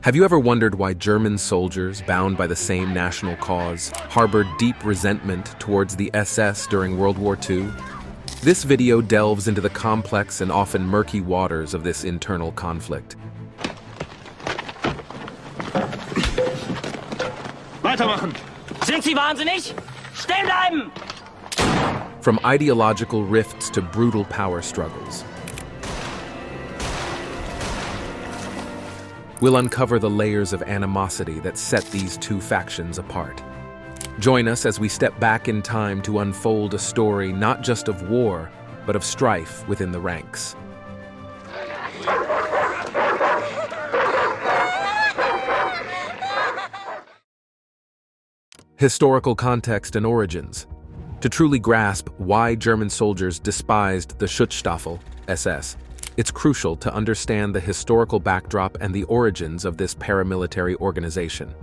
Have you ever wondered why German soldiers, bound by the same national cause, harbored deep resentment towards the SS during World War II? This video delves into the complex and often murky waters of this internal conflict. Weitermachen! Sind Sie wahnsinnig? Stehen bleiben! From ideological rifts to brutal power struggles, we'll uncover the layers of animosity that set these two factions apart. Join us as we step back in time to unfold a story not just of war, but of strife within the ranks. Historical context and origins. To truly grasp why German soldiers despised the Schutzstaffel, SS, it's crucial to understand the historical backdrop and the origins of this paramilitary organization.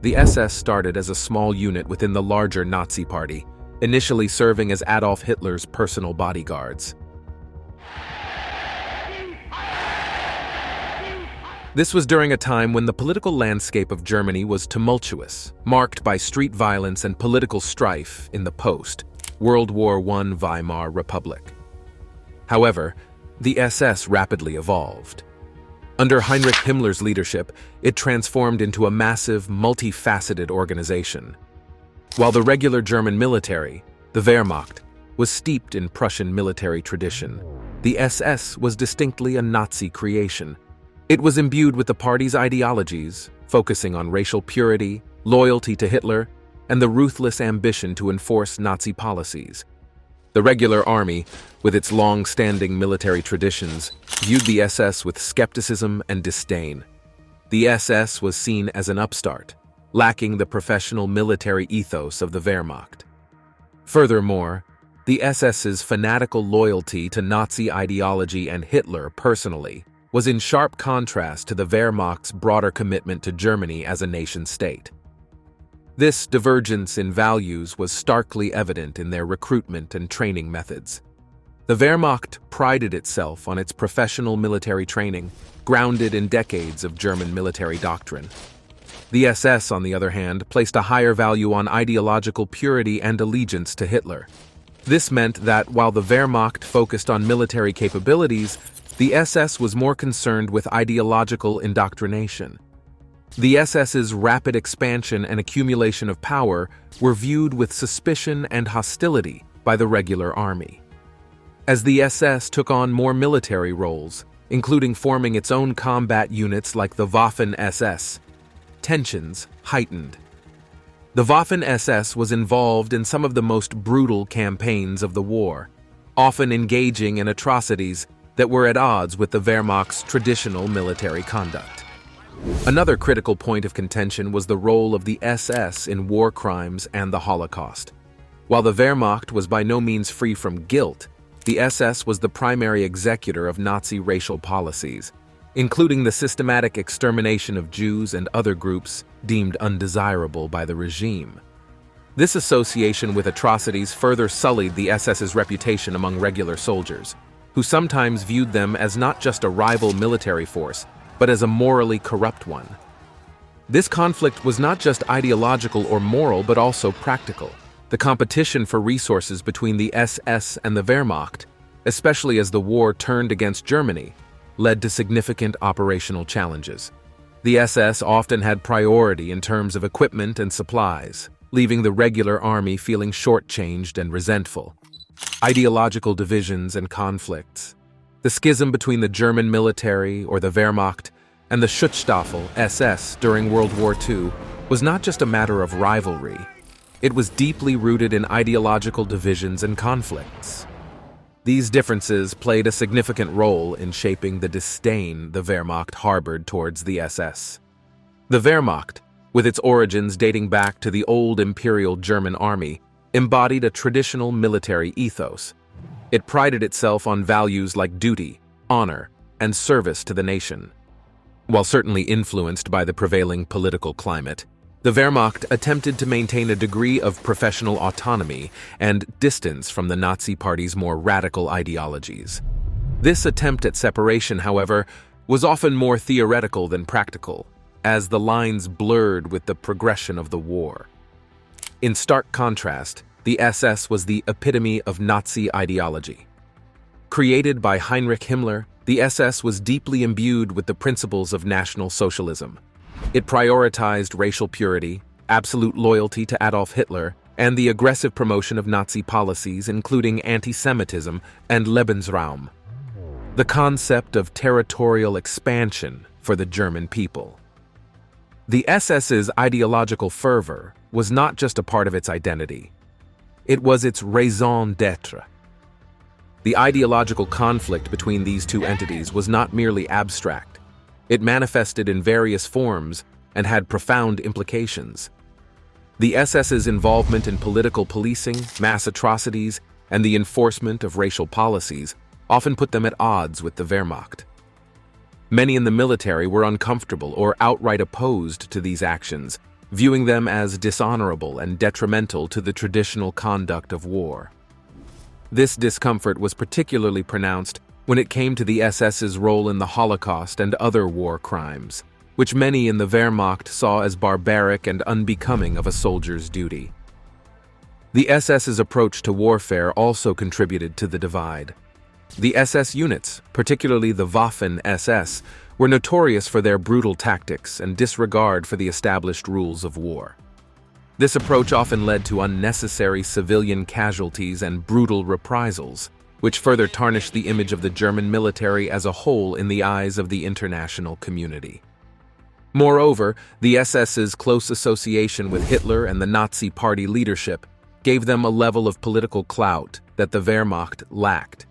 The SS started as a small unit within the larger Nazi Party, initially serving as Adolf Hitler's personal bodyguards. This was during a time when the political landscape of Germany was tumultuous, marked by street violence and political strife in the post-World War I Weimar Republic. However, the SS rapidly evolved. Under Heinrich Himmler's leadership, it transformed into a massive, multifaceted organization. While the regular German military, the Wehrmacht, was steeped in Prussian military tradition, the SS was distinctly a Nazi creation. It was imbued with the party's ideologies, focusing on racial purity, loyalty to Hitler, and the ruthless ambition to enforce Nazi policies. The regular army, with its long-standing military traditions, viewed the SS with skepticism and disdain. The SS was seen as an upstart, lacking the professional military ethos of the Wehrmacht. Furthermore, the SS's fanatical loyalty to Nazi ideology and Hitler personally was in sharp contrast to the Wehrmacht's broader commitment to Germany as a nation-state. This divergence in values was starkly evident in their recruitment and training methods. The Wehrmacht prided itself on its professional military training, grounded in decades of German military doctrine. The SS, on the other hand, placed a higher value on ideological purity and allegiance to Hitler. This meant that while the Wehrmacht focused on military capabilities, the SS was more concerned with ideological indoctrination. The SS's rapid expansion and accumulation of power were viewed with suspicion and hostility by the regular army. As the SS took on more military roles, including forming its own combat units like the Waffen-SS, tensions heightened. The Waffen-SS was involved in some of the most brutal campaigns of the war, often engaging in atrocities that were at odds with the Wehrmacht's traditional military conduct. Another critical point of contention was the role of the SS in war crimes and the Holocaust. While the Wehrmacht was by no means free from guilt, the SS was the primary executor of Nazi racial policies, including the systematic extermination of Jews and other groups deemed undesirable by the regime. This association with atrocities further sullied the SS's reputation among regular soldiers, who sometimes viewed them as not just a rival military force, but as a morally corrupt one. This conflict was not just ideological or moral, but also practical. The competition for resources between the SS and the Wehrmacht, especially as the war turned against Germany, led to significant operational challenges. The SS often had priority in terms of equipment and supplies, leaving the regular army feeling shortchanged and resentful. Ideological divisions and conflicts. The schism between the German military, or the Wehrmacht, and the Schutzstaffel, SS, during World War II was not just a matter of rivalry. It was deeply rooted in ideological divisions and conflicts. These differences played a significant role in shaping the disdain the Wehrmacht harbored towards the SS. The Wehrmacht, with its origins dating back to the old Imperial German Army, embodied a traditional military ethos. It prided itself on values like duty, honor, and service to the nation. While certainly influenced by the prevailing political climate, the Wehrmacht attempted to maintain a degree of professional autonomy and distance from the Nazi Party's more radical ideologies. This attempt at separation, however, was often more theoretical than practical, as the lines blurred with the progression of the war. In stark contrast, the SS was the epitome of Nazi ideology. Created by Heinrich Himmler, the SS was deeply imbued with the principles of National Socialism. It prioritized racial purity, absolute loyalty to Adolf Hitler, and the aggressive promotion of Nazi policies, including anti-Semitism and Lebensraum, the concept of territorial expansion for the German people. The SS's ideological fervor was not just a part of its identity. It was its raison d'être. The ideological conflict between these two entities was not merely abstract. It manifested in various forms and had profound implications. The SS's involvement in political policing, mass atrocities, and the enforcement of racial policies often put them at odds with the Wehrmacht. Many in the military were uncomfortable or outright opposed to these actions, viewing them as dishonorable and detrimental to the traditional conduct of war. This discomfort was particularly pronounced when it came to the SS's role in the Holocaust and other war crimes, which many in the Wehrmacht saw as barbaric and unbecoming of a soldier's duty. The SS's approach to warfare also contributed to the divide. The SS units, particularly the Waffen-SS, were notorious for their brutal tactics and disregard for the established rules of war. This approach often led to unnecessary civilian casualties and brutal reprisals, which further tarnished the image of the German military as a whole in the eyes of the international community. Moreover, the SS's close association with Hitler and the Nazi Party leadership gave them a level of political clout that the Wehrmacht lacked.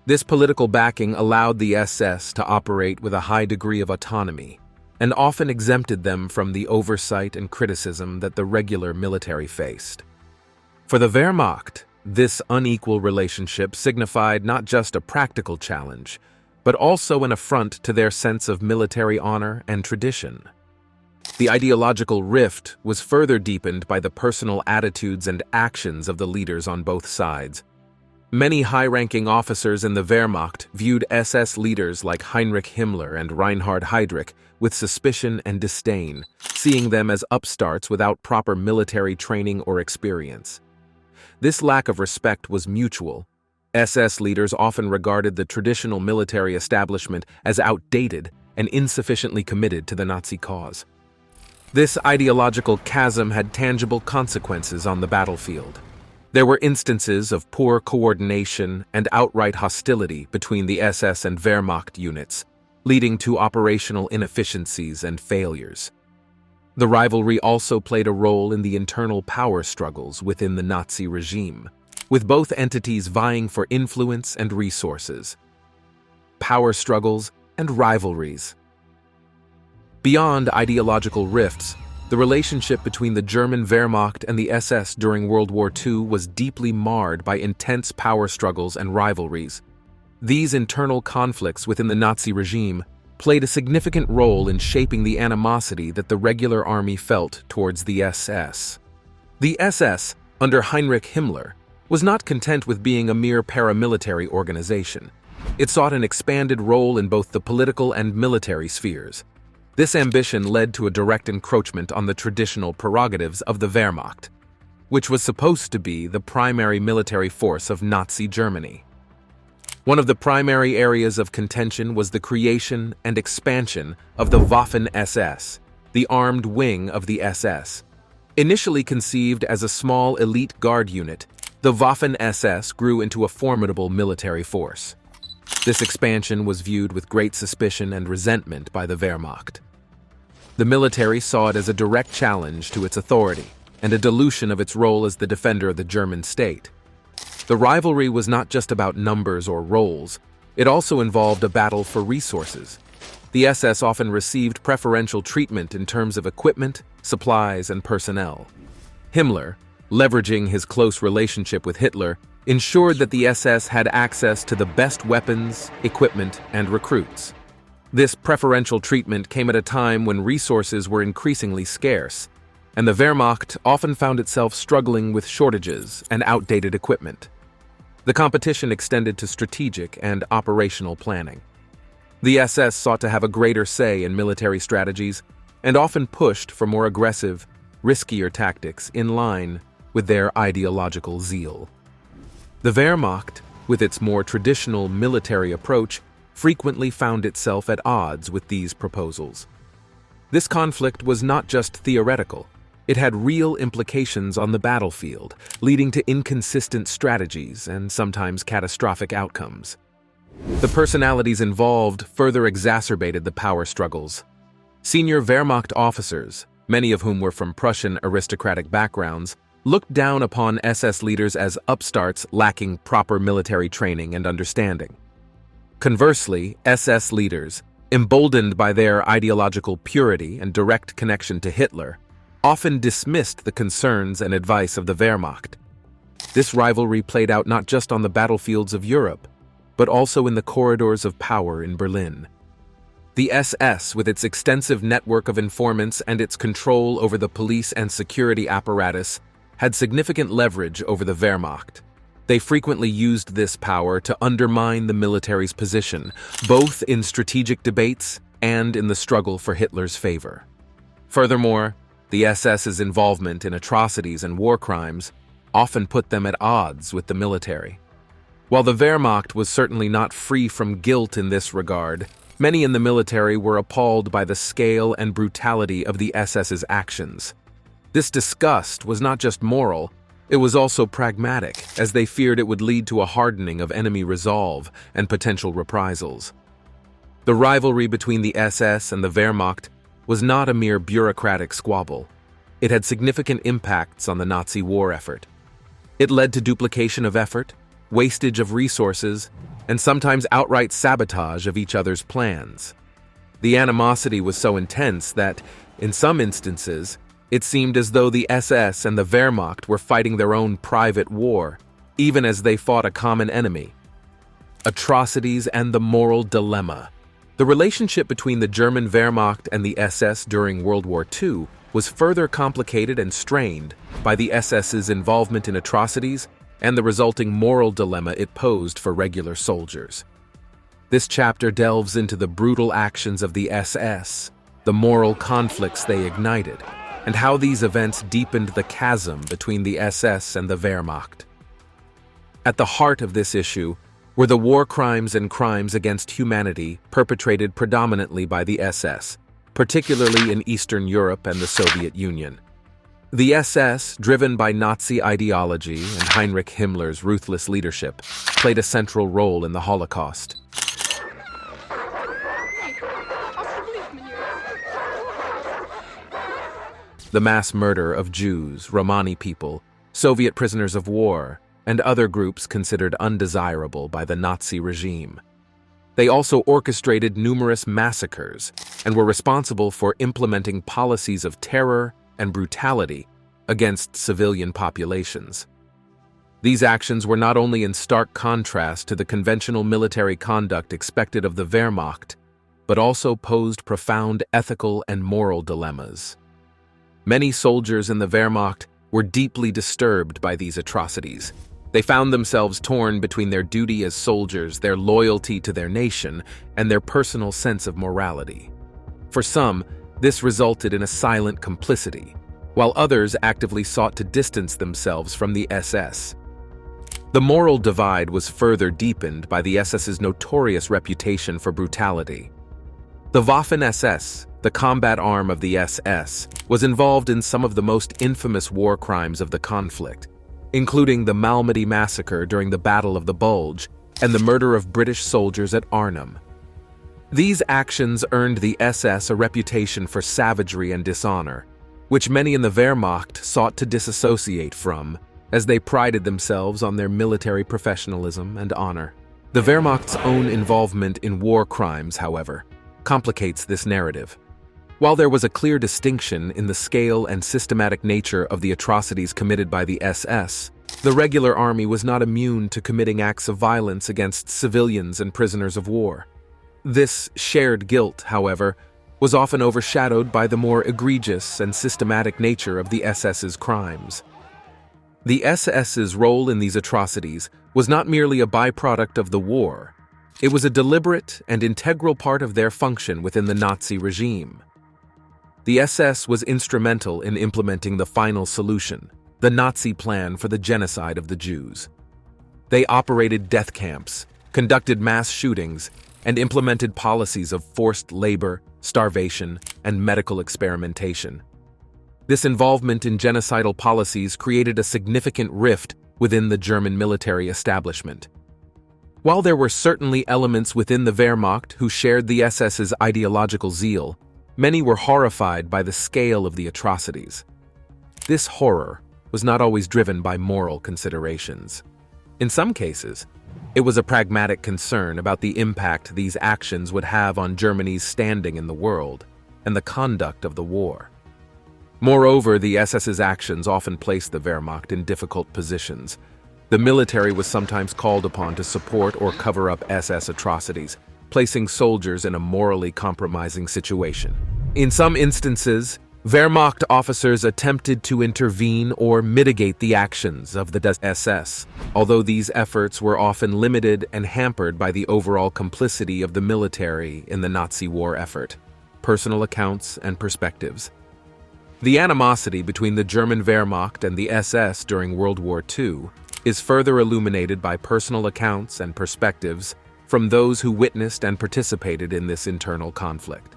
This political backing allowed the SS to operate with a high degree of autonomy, and often exempted them from the oversight and criticism that the regular military faced. For the Wehrmacht, this unequal relationship signified not just a practical challenge, but also an affront to their sense of military honor and tradition. The ideological rift was further deepened by the personal attitudes and actions of the leaders on both sides. Many high-ranking officers in the Wehrmacht viewed SS leaders like Heinrich Himmler and Reinhard Heydrich with suspicion and disdain, seeing them as upstarts without proper military training or experience. This lack of respect was mutual. SS leaders often regarded the traditional military establishment as outdated and insufficiently committed to the Nazi cause. This ideological chasm had tangible consequences on the battlefield. There were instances of poor coordination and outright hostility between the SS and Wehrmacht units, leading to operational inefficiencies and failures. The rivalry also played a role in the internal power struggles within the Nazi regime, with both entities vying for influence and resources. Power struggles and rivalries. Beyond ideological rifts, the relationship between the German Wehrmacht and the SS during World War II was deeply marred by intense power struggles and rivalries. These internal conflicts within the Nazi regime played a significant role in shaping the animosity that the regular army felt towards the SS. The SS, under Heinrich Himmler, was not content with being a mere paramilitary organization. It sought an expanded role in both the political and military spheres. This ambition led to a direct encroachment on the traditional prerogatives of the Wehrmacht, which was supposed to be the primary military force of Nazi Germany. One of the primary areas of contention was the creation and expansion of the Waffen-SS, the armed wing of the SS. Initially conceived as a small elite guard unit, the Waffen-SS grew into a formidable military force. This expansion was viewed with great suspicion and resentment by the Wehrmacht. The military saw it as a direct challenge to its authority and a dilution of its role as the defender of the German state. The rivalry was not just about numbers or roles, it also involved a battle for resources. The SS often received preferential treatment in terms of equipment, supplies, and personnel. Himmler, leveraging his close relationship with Hitler, ensured that the SS had access to the best weapons, equipment, and recruits. This preferential treatment came at a time when resources were increasingly scarce, and the Wehrmacht often found itself struggling with shortages and outdated equipment. The competition extended to strategic and operational planning. The SS sought to have a greater say in military strategies and often pushed for more aggressive, riskier tactics in line with their ideological zeal. The Wehrmacht, with its more traditional military approach, frequently found itself at odds with these proposals. This conflict was not just theoretical. It had real implications on the battlefield, leading to inconsistent strategies and sometimes catastrophic outcomes. The personalities involved further exacerbated the power struggles. Senior Wehrmacht officers, many of whom were from Prussian aristocratic backgrounds, looked down upon SS leaders as upstarts lacking proper military training and understanding. Conversely, SS leaders, emboldened by their ideological purity and direct connection to Hitler, often dismissed the concerns and advice of the Wehrmacht. This rivalry played out not just on the battlefields of Europe, but also in the corridors of power in Berlin. The SS, with its extensive network of informants and its control over the police and security apparatus, had significant leverage over the Wehrmacht. They frequently used this power to undermine the military's position, both in strategic debates and in the struggle for Hitler's favor. Furthermore, the SS's involvement in atrocities and war crimes often put them at odds with the military. While the Wehrmacht was certainly not free from guilt in this regard, many in the military were appalled by the scale and brutality of the SS's actions. This disgust was not just moral, it was also pragmatic, as they feared it would lead to a hardening of enemy resolve and potential reprisals. The rivalry between the SS and the Wehrmacht was not a mere bureaucratic squabble. It had significant impacts on the Nazi war effort. It led to duplication of effort, wastage of resources, and sometimes outright sabotage of each other's plans. The animosity was so intense that, in some instances, it seemed as though the SS and the Wehrmacht were fighting their own private war, even as they fought a common enemy. Atrocities and the moral dilemma. The relationship between the German Wehrmacht and the SS during World War II was further complicated and strained by the SS's involvement in atrocities and the resulting moral dilemma it posed for regular soldiers. This chapter delves into the brutal actions of the SS, the moral conflicts they ignited, and how these events deepened the chasm between the SS and the Wehrmacht. At the heart of this issue were the war crimes and crimes against humanity perpetrated predominantly by the SS, particularly in Eastern Europe and the Soviet Union. The SS, driven by Nazi ideology and Heinrich Himmler's ruthless leadership, played a central role in the Holocaust. The mass murder of Jews, Romani people, Soviet prisoners of war, and other groups considered undesirable by the Nazi regime. They also orchestrated numerous massacres and were responsible for implementing policies of terror and brutality against civilian populations. These actions were not only in stark contrast to the conventional military conduct expected of the Wehrmacht, but also posed profound ethical and moral dilemmas. Many soldiers in the Wehrmacht were deeply disturbed by these atrocities. They found themselves torn between their duty as soldiers, their loyalty to their nation, and their personal sense of morality. For some, this resulted in a silent complicity, while others actively sought to distance themselves from the SS. The moral divide was further deepened by the SS's notorious reputation for brutality. The Waffen-SS, the combat arm of the SS, was involved in some of the most infamous war crimes of the conflict, including the Malmedy massacre during the Battle of the Bulge and the murder of British soldiers at Arnhem. These actions earned the SS a reputation for savagery and dishonor, which many in the Wehrmacht sought to disassociate from, as they prided themselves on their military professionalism and honor. The Wehrmacht's own involvement in war crimes, however, complicates this narrative. While there was a clear distinction in the scale and systematic nature of the atrocities committed by the SS, the regular army was not immune to committing acts of violence against civilians and prisoners of war. This shared guilt, however, was often overshadowed by the more egregious and systematic nature of the SS's crimes. The SS's role in these atrocities was not merely a byproduct of the war. It was a deliberate and integral part of their function within the Nazi regime. The SS was instrumental in implementing the final solution, the Nazi plan for the genocide of the Jews. They operated death camps, conducted mass shootings, and implemented policies of forced labor, starvation, and medical experimentation. This involvement in genocidal policies created a significant rift within the German military establishment. While there were certainly elements within the Wehrmacht who shared the SS's ideological zeal, many were horrified by the scale of the atrocities. This horror was not always driven by moral considerations. In some cases, it was a pragmatic concern about the impact these actions would have on Germany's standing in the world and the conduct of the war. Moreover, the SS's actions often placed the Wehrmacht in difficult positions. The military was sometimes called upon to support or cover up SS atrocities, placing soldiers in a morally compromising situation. In some instances, Wehrmacht officers attempted to intervene or mitigate the actions of the SS, although these efforts were often limited and hampered by the overall complicity of the military in the Nazi war effort. Personal accounts and perspectives. The animosity between the German Wehrmacht and the SS during World War II is further illuminated by personal accounts and perspectives from those who witnessed and participated in this internal conflict.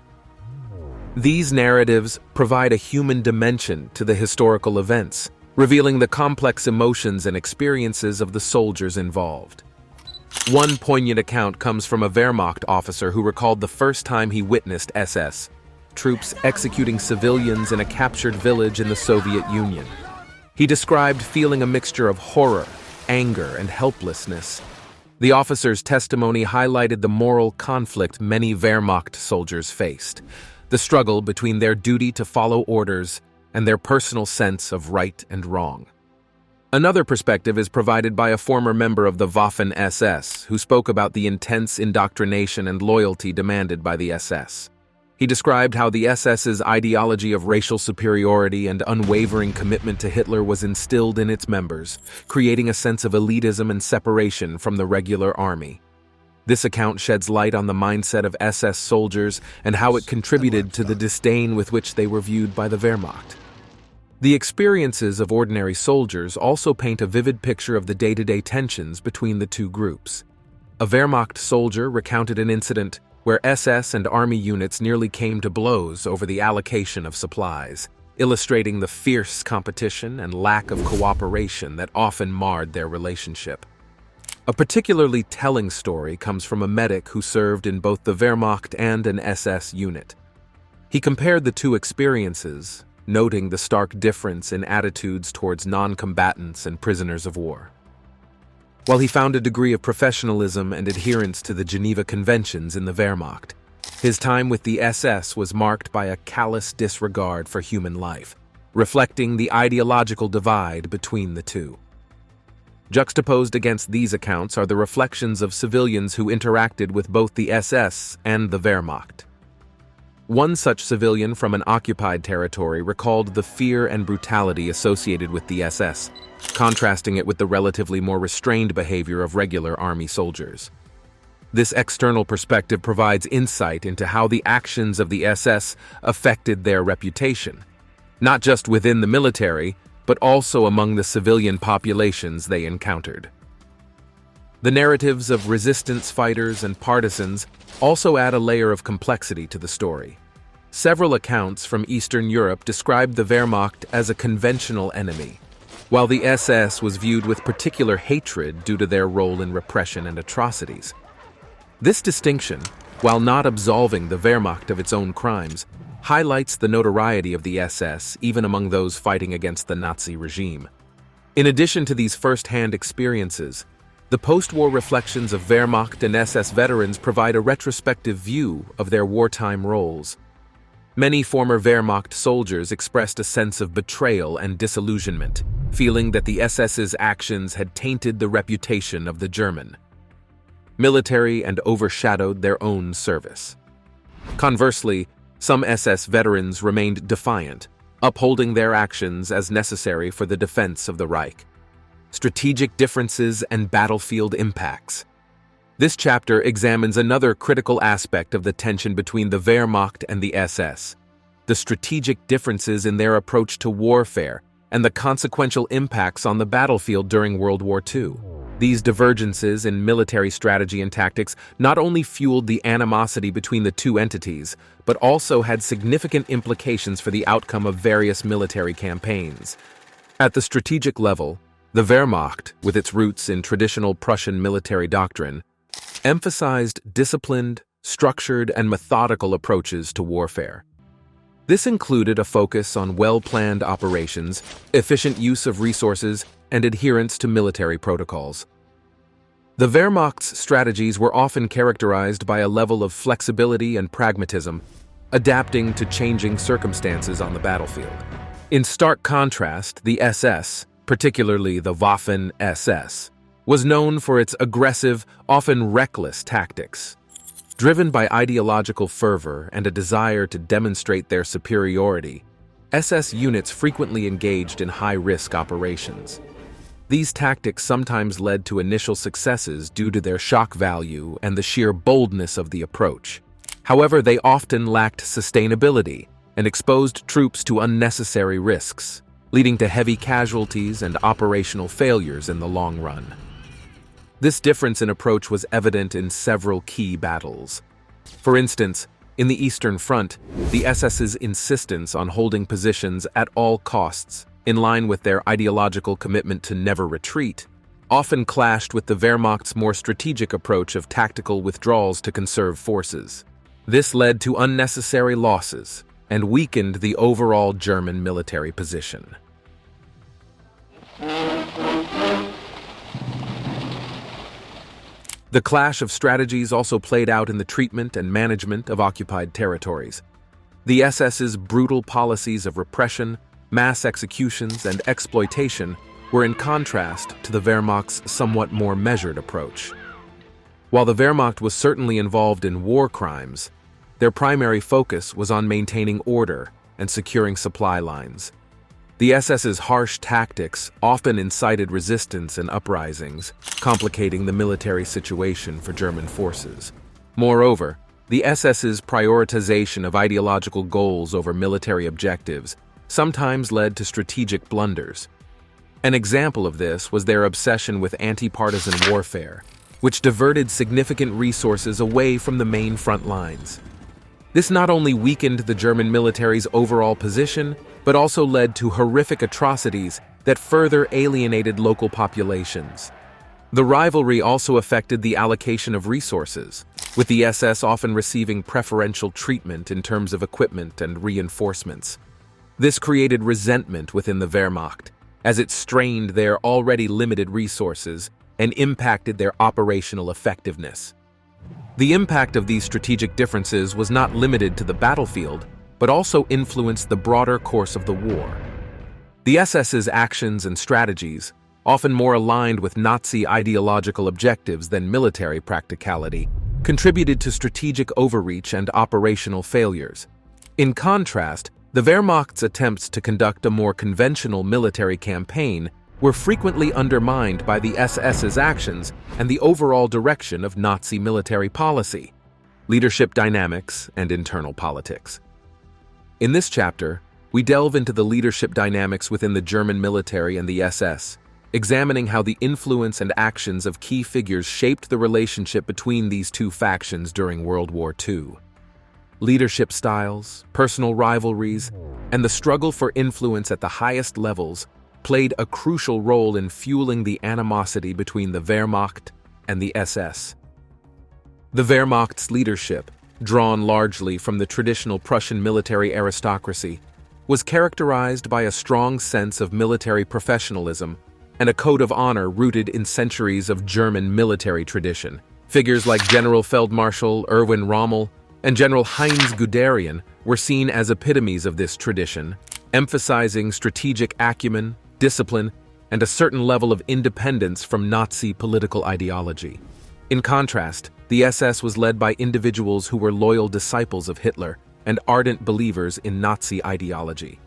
These narratives provide a human dimension to the historical events, revealing the complex emotions and experiences of the soldiers involved. One poignant account comes from a Wehrmacht officer who recalled the first time he witnessed SS troops executing civilians in a captured village in the Soviet Union. He described feeling a mixture of horror, anger, and helplessness. The officer's testimony highlighted the moral conflict many Wehrmacht soldiers faced, the struggle between their duty to follow orders and their personal sense of right and wrong. Another perspective is provided by a former member of the Waffen-SS who spoke about the intense indoctrination and loyalty demanded by the SS. He described how the SS's ideology of racial superiority and unwavering commitment to Hitler was instilled in its members, creating a sense of elitism and separation from the regular army. This account sheds light on the mindset of SS soldiers and how it contributed to the disdain with which they were viewed by the Wehrmacht. The experiences of ordinary soldiers also paint a vivid picture of the day-to-day tensions between the two groups. A Wehrmacht soldier recounted an incident where SS and Army units nearly came to blows over the allocation of supplies, illustrating the fierce competition and lack of cooperation that often marred their relationship. A particularly telling story comes from a medic who served in both the Wehrmacht and an SS unit. He compared the two experiences, noting the stark difference in attitudes towards non-combatants and prisoners of war. While he found a degree of professionalism and adherence to the Geneva Conventions in the Wehrmacht, his time with the SS was marked by a callous disregard for human life, reflecting the ideological divide between the two. Juxtaposed against these accounts are the reflections of civilians who interacted with both the SS and the Wehrmacht. One such civilian from an occupied territory recalled the fear and brutality associated with the SS, contrasting it with the relatively more restrained behavior of regular army soldiers. This external perspective provides insight into how the actions of the SS affected their reputation, not just within the military, but also among the civilian populations they encountered. The narratives of resistance fighters and partisans also add a layer of complexity to the story. Several accounts from Eastern Europe described the Wehrmacht as a conventional enemy, while the SS was viewed with particular hatred due to their role in repression and atrocities. This distinction, while not absolving the Wehrmacht of its own crimes, highlights the notoriety of the SS even among those fighting against the Nazi regime. In addition to these first-hand experiences, the post-war reflections of Wehrmacht and SS veterans provide a retrospective view of their wartime roles. Many former Wehrmacht soldiers expressed a sense of betrayal and disillusionment, feeling that the SS's actions had tainted the reputation of the German military and overshadowed their own service. Conversely, some SS veterans remained defiant, upholding their actions as necessary for the defense of the Reich. Strategic differences and battlefield impacts. This chapter examines another critical aspect of the tension between the Wehrmacht and the SS, the strategic differences in their approach to warfare and the consequential impacts on the battlefield during World War II. These divergences in military strategy and tactics not only fueled the animosity between the two entities, but also had significant implications for the outcome of various military campaigns. At the strategic level, the Wehrmacht, with its roots in traditional Prussian military doctrine, emphasized disciplined, structured, and methodical approaches to warfare. This included a focus on well-planned operations, efficient use of resources, and adherence to military protocols. The Wehrmacht's strategies were often characterized by a level of flexibility and pragmatism, adapting to changing circumstances on the battlefield. In stark contrast, the SS, particularly the Waffen-SS, was known for its aggressive, often reckless tactics. Driven by ideological fervor and a desire to demonstrate their superiority, SS units frequently engaged in high-risk operations. These tactics sometimes led to initial successes due to their shock value and the sheer boldness of the approach. However, they often lacked sustainability and exposed troops to unnecessary risks, leading to heavy casualties and operational failures in the long run. This difference in approach was evident in several key battles. For instance, in the Eastern Front, the SS's insistence on holding positions at all costs, in line with their ideological commitment to never retreat, often clashed with the Wehrmacht's more strategic approach of tactical withdrawals to conserve forces. This led to unnecessary losses and weakened the overall German military position. The clash of strategies also played out in the treatment and management of occupied territories. The SS's brutal policies of repression, mass executions, and exploitation were in contrast to the Wehrmacht's somewhat more measured approach. While the Wehrmacht was certainly involved in war crimes, their primary focus was on maintaining order and securing supply lines. The SS's harsh tactics often incited resistance and uprisings, complicating the military situation for German forces. Moreover, the SS's prioritization of ideological goals over military objectives sometimes led to strategic blunders. An example of this was their obsession with anti-partisan warfare, which diverted significant resources away from the main front lines. This not only weakened the German military's overall position, but also led to horrific atrocities that further alienated local populations. The rivalry also affected the allocation of resources, with the SS often receiving preferential treatment in terms of equipment and reinforcements. This created resentment within the Wehrmacht, as it strained their already limited resources and impacted their operational effectiveness. The impact of these strategic differences was not limited to the battlefield, but also influenced the broader course of the war. The SS's actions and strategies, often more aligned with Nazi ideological objectives than military practicality, contributed to strategic overreach and operational failures. In contrast, the Wehrmacht's attempts to conduct a more conventional military campaign were frequently undermined by the SS's actions and the overall direction of Nazi military policy, leadership dynamics, and internal politics. In this chapter, we delve into the leadership dynamics within the German military and the SS, examining how the influence and actions of key figures shaped the relationship between these two factions during World War II. Leadership styles, personal rivalries, and the struggle for influence at the highest levels played a crucial role in fueling the animosity between the Wehrmacht and the SS. The Wehrmacht's leadership, drawn largely from the traditional Prussian military aristocracy, was characterized by a strong sense of military professionalism and a code of honor rooted in centuries of German military tradition. Figures like General Feldmarschall Erwin Rommel and General Heinz Guderian were seen as epitomes of this tradition, emphasizing strategic acumen, discipline, and a certain level of independence from Nazi political ideology. In contrast, the SS was led by individuals who were loyal disciples of Hitler and ardent believers in Nazi ideology.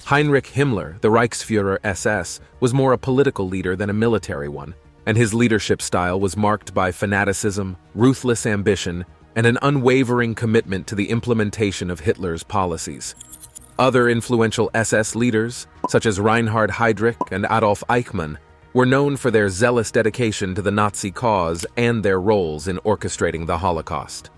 Heinrich Himmler, the Reichsführer SS, was more a political leader than a military one, and his leadership style was marked by fanaticism, ruthless ambition, and an unwavering commitment to the implementation of Hitler's policies. Other influential SS leaders, such as Reinhard Heydrich and Adolf Eichmann, were known for their zealous dedication to the Nazi cause and their roles in orchestrating the Holocaust.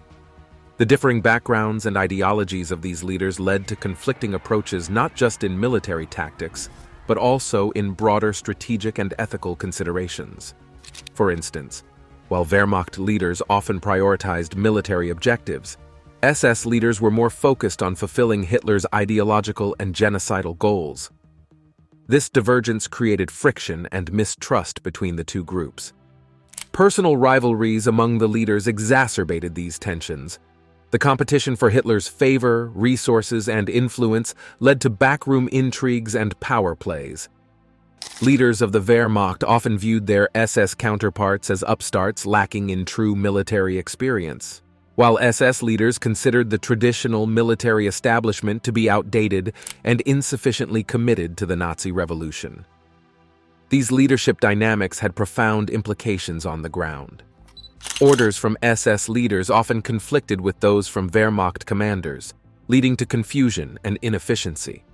The differing backgrounds and ideologies of these leaders led to conflicting approaches not just in military tactics, but also in broader strategic and ethical considerations. For instance, while Wehrmacht leaders often prioritized military objectives, SS leaders were more focused on fulfilling Hitler's ideological and genocidal goals. This divergence created friction and mistrust between the two groups. Personal rivalries among the leaders exacerbated these tensions. The competition for Hitler's favor, resources, and influence led to backroom intrigues and power plays. Leaders of the Wehrmacht often viewed their SS counterparts as upstarts lacking in true military experience, while SS leaders considered the traditional military establishment to be outdated and insufficiently committed to the Nazi revolution. These leadership dynamics had profound implications on the ground. Orders from SS leaders often conflicted with those from Wehrmacht commanders, leading to confusion and inefficiency.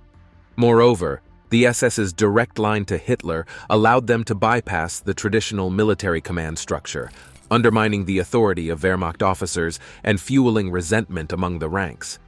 Moreover, the SS's direct line to Hitler allowed them to bypass the traditional military command structure, undermining the authority of Wehrmacht officers and fueling resentment among the ranks.